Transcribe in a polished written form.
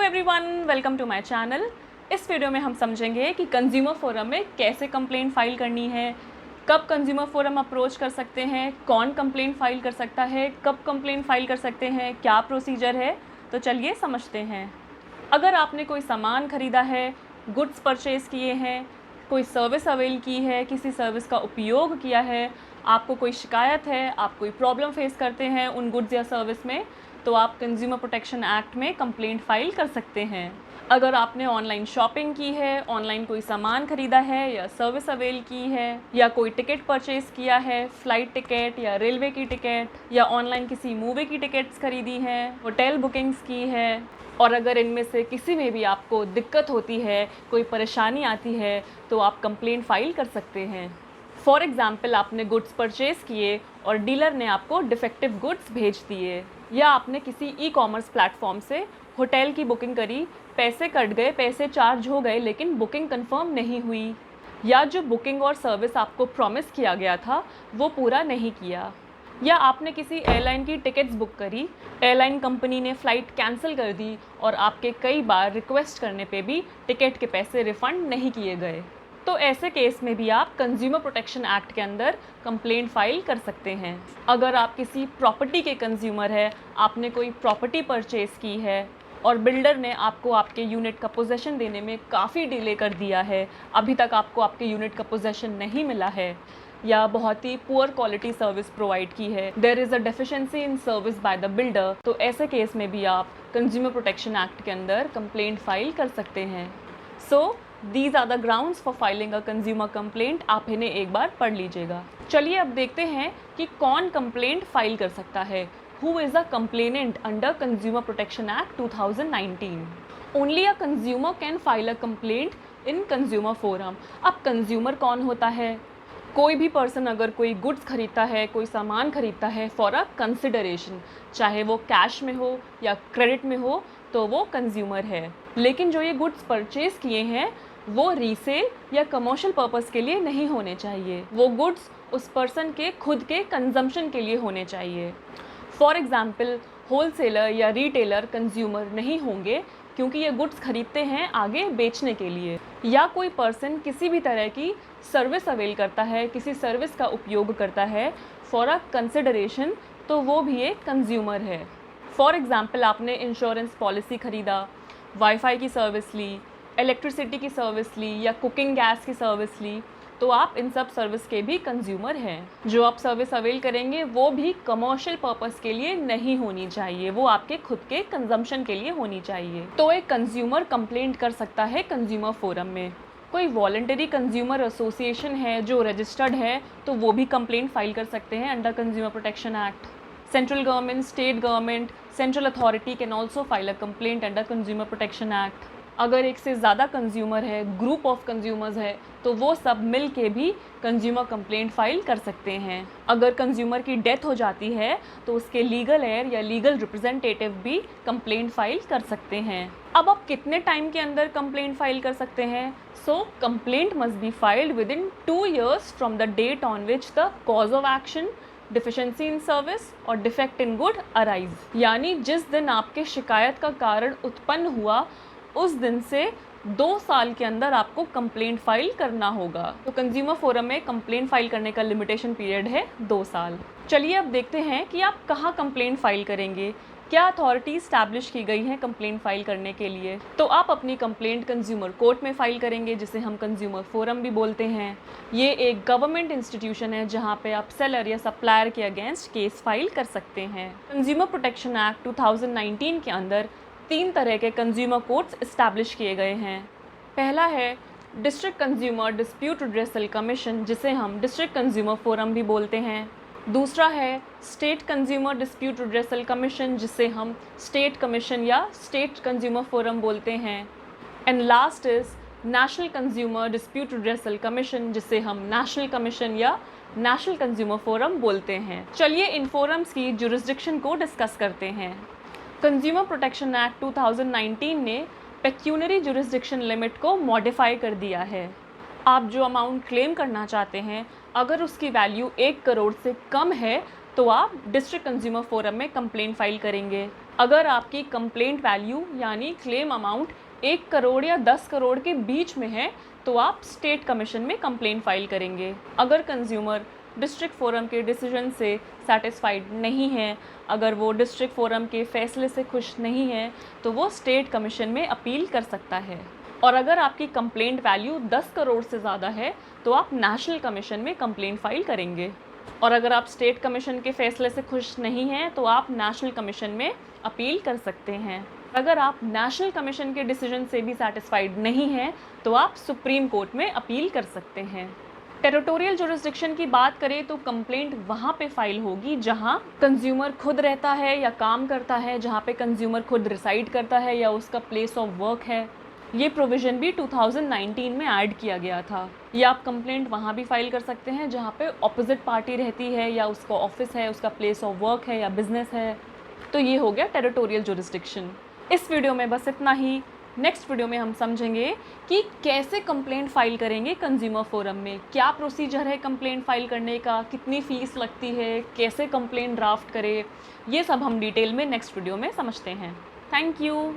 Everyone, welcome to my channel. इस video में हम समझेंगे कि कंज्यूमर फोरम में कैसे कंप्लेंट फाइल करनी है, कब कंज्यूमर फोरम अप्रोच कर सकते हैं, कौन कंप्लेंट फाइल कर सकता है, कब कंप्लेंट फाइल कर सकते हैं, क्या प्रोसीजर है। तो चलिए समझते हैं। अगर आपने कोई सामान ख़रीदा है, गुड्स परचेज़ किए हैं, कोई सर्विस अवेल की है, किसी सर्विस का उपयोग किया है, आपको कोई शिकायत है, आप कोई प्रॉब्लम फेस करते हैं उन गुड्स या सर्विस में, तो आप कंज्यूमर प्रोटेक्शन एक्ट में कंप्लेंट फाइल कर सकते हैं। अगर आपने ऑनलाइन शॉपिंग की है, ऑनलाइन कोई सामान ख़रीदा है या सर्विस अवेल की है, या कोई टिकट परचेज़ किया है, फ़्लाइट टिकट या रेलवे की टिकट, या ऑनलाइन किसी मूवी की टिकट्स ख़रीदी हैं, होटल बुकिंग्स की है, और अगर इनमें से किसी में भी आपको दिक्कत होती है, कोई परेशानी आती है, तो आप कंप्लेंट फाइल कर सकते हैं। फॉर एग्ज़ाम्पल, आपने गुड्स परचेज़ किए और डीलर ने आपको डिफेक्टिव गुड्स भेज दिए, या आपने किसी ई कॉमर्स प्लेटफॉर्म से होटल की बुकिंग करी, पैसे कट गए, पैसे चार्ज हो गए, लेकिन बुकिंग कंफर्म नहीं हुई, या जो बुकिंग और सर्विस आपको प्रॉमिस किया गया था वो पूरा नहीं किया, या आपने किसी एयरलाइन की टिकट्स बुक करी, एयरलाइन कंपनी ने फ़्लाइट कैंसिल कर दी और आपके कई बार रिक्वेस्ट करने पे भी टिकट के पैसे रिफ़ंड नहीं किए गए, तो ऐसे केस में भी आप कंज्यूमर प्रोटेक्शन एक्ट के अंदर कंप्लेंट फाइल कर सकते हैं। अगर आप किसी प्रॉपर्टी के कंज्यूमर है, आपने कोई प्रॉपर्टी परचेज़ की है और बिल्डर ने आपको आपके यूनिट का पोजेसन देने में काफ़ी डिले कर दिया है, अभी तक आपको आपके यूनिट का पोजेसन नहीं मिला है, या बहुत ही पुअर क्वालिटी सर्विस प्रोवाइड की है, there is a deficiency in service by the builder, तो ऐसे केस में भी आप कंज्यूमर प्रोटेक्शन एक्ट के अंदर कंप्लेंट फाइल कर सकते हैं। So these are the grounds for filing a consumer complaint. आप इन्हें एक बार पढ़ लीजिएगा। चलिए अब देखते हैं कि कौन कंप्लेंट फाइल कर सकता है। Who is a complainant under consumer protection act 2019? Only a consumer can file a complaint in consumer forum. अब कंज्यूमर कौन होता है? कोई भी पर्सन अगर कोई गुड्स खरीदता है, कोई सामान खरीदता है फॉर अ कंसिडरेशन, चाहे वो कैश में हो या क्रेडिट में हो, तो वो कंज्यूमर है। लेकिन जो ये गुड्स परचेज़ किए हैं वो रीसेल या कमर्शियल पर्पस के लिए नहीं होने चाहिए, वो गुड्स उस पर्सन के खुद के कंजम्पशन के लिए होने चाहिए। फॉर एग्ज़ाम्पल, होलसेलर या रिटेलर कंज्यूमर नहीं होंगे क्योंकि ये गुड्स खरीदते हैं आगे बेचने के लिए, या कोई पर्सन किसी भी तरह की सर्विस अवेल करता है, किसी सर्विस का उपयोग करता है फॉर अ कंसिडरेशन, तो वो भी एक कंज्यूमर है। फॉर एग्ज़ाम्पल, आपने इंश्योरेंस पॉलिसी ख़रीदा, वाईफाई की सर्विस ली, इलेक्ट्रिसिटी की सर्विस ली, या कुकिंग गैस की सर्विस ली, तो आप इन सब सर्विस के भी कंज्यूमर हैं। जो आप सर्विस अवेल करेंगे वो भी कमर्शियल पर्पस के लिए नहीं होनी चाहिए, वो आपके खुद के कंजम्पशन के लिए होनी चाहिए। तो एक कंज्यूमर कंप्लेंट कर सकता है कंज्यूमर फोरम में। कोई वॉलंटरी कंज्यूमर एसोसिएशन है जो रजिस्टर्ड है, तो वो भी कंप्लेंट फाइल कर सकते हैं under consumer protection act. Central government, state government, central authority can also file a complaint under consumer protection act. अगर एक से ज़्यादा कंज्यूमर है, ग्रुप ऑफ कंज्यूमर्स है, तो वो सब मिल के भी कंज्यूमर कंप्लेंट फाइल कर सकते हैं। अगर कंज्यूमर की डेथ हो जाती है तो उसके लीगल एयर या लीगल रिप्रेजेंटेटिव भी कंप्लेंट फाइल कर सकते हैं। अब आप कितने टाइम के अंदर कंप्लेंट फाइल कर सकते हैं? So complaint must be filed within 2 years from the date on which the cause of action, deficiency in service और डिफेक्ट इन गुड अराइज, यानी जिस दिन आपके शिकायत का कारण उत्पन्न हुआ उस दिन से 2 साल के अंदर आपको कंप्लेंट फाइल करना होगा। तो कंज्यूमर फोरम में कंप्लेंट फाइल करने का लिमिटेशन पीरियड है 2 साल। चलिए अब देखते हैं कि आप कहाँ कंप्लेंट फाइल करेंगे, क्या अथॉरिटी इस्टेब्लिश की गई है कंप्लेंट फाइल करने के लिए। तो आप अपनी कंप्लेंट कंज्यूमर कोर्ट में फाइल करेंगे, जिसे हम कंज्यूमर फोरम भी बोलते हैं। ये एक गवर्नमेंट इंस्टीट्यूशन है जहाँ पे आप सेलर या सप्लायर के अगेंस्ट केस फाइल कर सकते हैं। कंज्यूमर प्रोटेक्शन एक्ट 2019 के अंदर 3 तरह के कंज्यूमर कोर्ट्स इस्टेब्लिश किए गए हैं। पहला है district consumer dispute redressal commission, जिसे हम डिस्ट्रिक्ट कंज्यूमर फोरम भी बोलते हैं। दूसरा है state consumer dispute redressal commission, जिसे हम स्टेट कमीशन या स्टेट कंज्यूमर फोरम बोलते हैं। And last is national consumer dispute redressal commission, जिसे हम नेशनल कमीशन या नेशनल कंज्यूमर फोरम बोलते हैं। चलिए इन फोरम्स की जुरिस्डिक्शन को डिस्कस करते हैं। कंज्यूमर प्रोटेक्शन एक्ट 2019 ने पेक्यूनरी जुरिस्डिक्शन लिमिट को मॉडिफाई कर दिया है। आप जो अमाउंट क्लेम करना चाहते हैं, अगर उसकी वैल्यू 1 करोड़ से कम है तो आप डिस्ट्रिक्ट कंज्यूमर फोरम में कंप्लेंट फाइल करेंगे। अगर आपकी कंप्लेंट वैल्यू यानी क्लेम अमाउंट 1 करोड़ या 10 करोड़ के बीच में है तो आप स्टेट कमीशन में कंप्लेंट फाइल करेंगे। अगर कंज्यूमर डिस्ट्रिक्ट फोरम के डिसीजन से सेटिस्फाइड नहीं है, अगर वो डिस्ट्रिक्ट फोरम के फैसले से खुश नहीं है, तो वो स्टेट कमीशन में अपील कर सकता है। और अगर आपकी कंप्लेंट वैल्यू 10 करोड़ से ज़्यादा है तो आप नेशनल कमीशन में कंप्लेंट फाइल करेंगे। और अगर आप स्टेट कमीशन के फैसले से खुश नहीं हैं तो आप नेशनल कमीशन में अपील कर सकते हैं। अगर आप नेशनल कमीशन के डिसीजन से भी सेटिस्फाइड नहीं हैं तो आप सुप्रीम कोर्ट में अपील कर सकते हैं। टेरिटोरियल जुरिस्डिक्शन की बात करें तो कंप्लेंट वहाँ पे फाइल होगी जहाँ कंज्यूमर खुद रहता है या काम करता है, जहाँ पे कंज्यूमर खुद रिसाइड करता है या उसका प्लेस ऑफ वर्क है। ये प्रोविज़न भी 2019 में ऐड किया गया था। या आप कंप्लेंट वहाँ भी फाइल कर सकते हैं जहाँ पे ऑपोजिट पार्टी रहती है या उसका ऑफिस है, उसका प्लेस ऑफ वर्क है या बिजनेस है। तो ये हो गया टेरिटोरियल जुरिस्डिक्शन। इस वीडियो में बस इतना ही। नेक्स्ट वीडियो में हम समझेंगे कि कैसे कंप्लेंट फाइल करेंगे कंज्यूमर फोरम में, क्या प्रोसीजर है कंप्लेंट फाइल करने का, कितनी फ़ीस लगती है, कैसे कंप्लेंट ड्राफ्ट करें। ये सब हम डिटेल में नेक्स्ट वीडियो में समझते हैं। Thank you.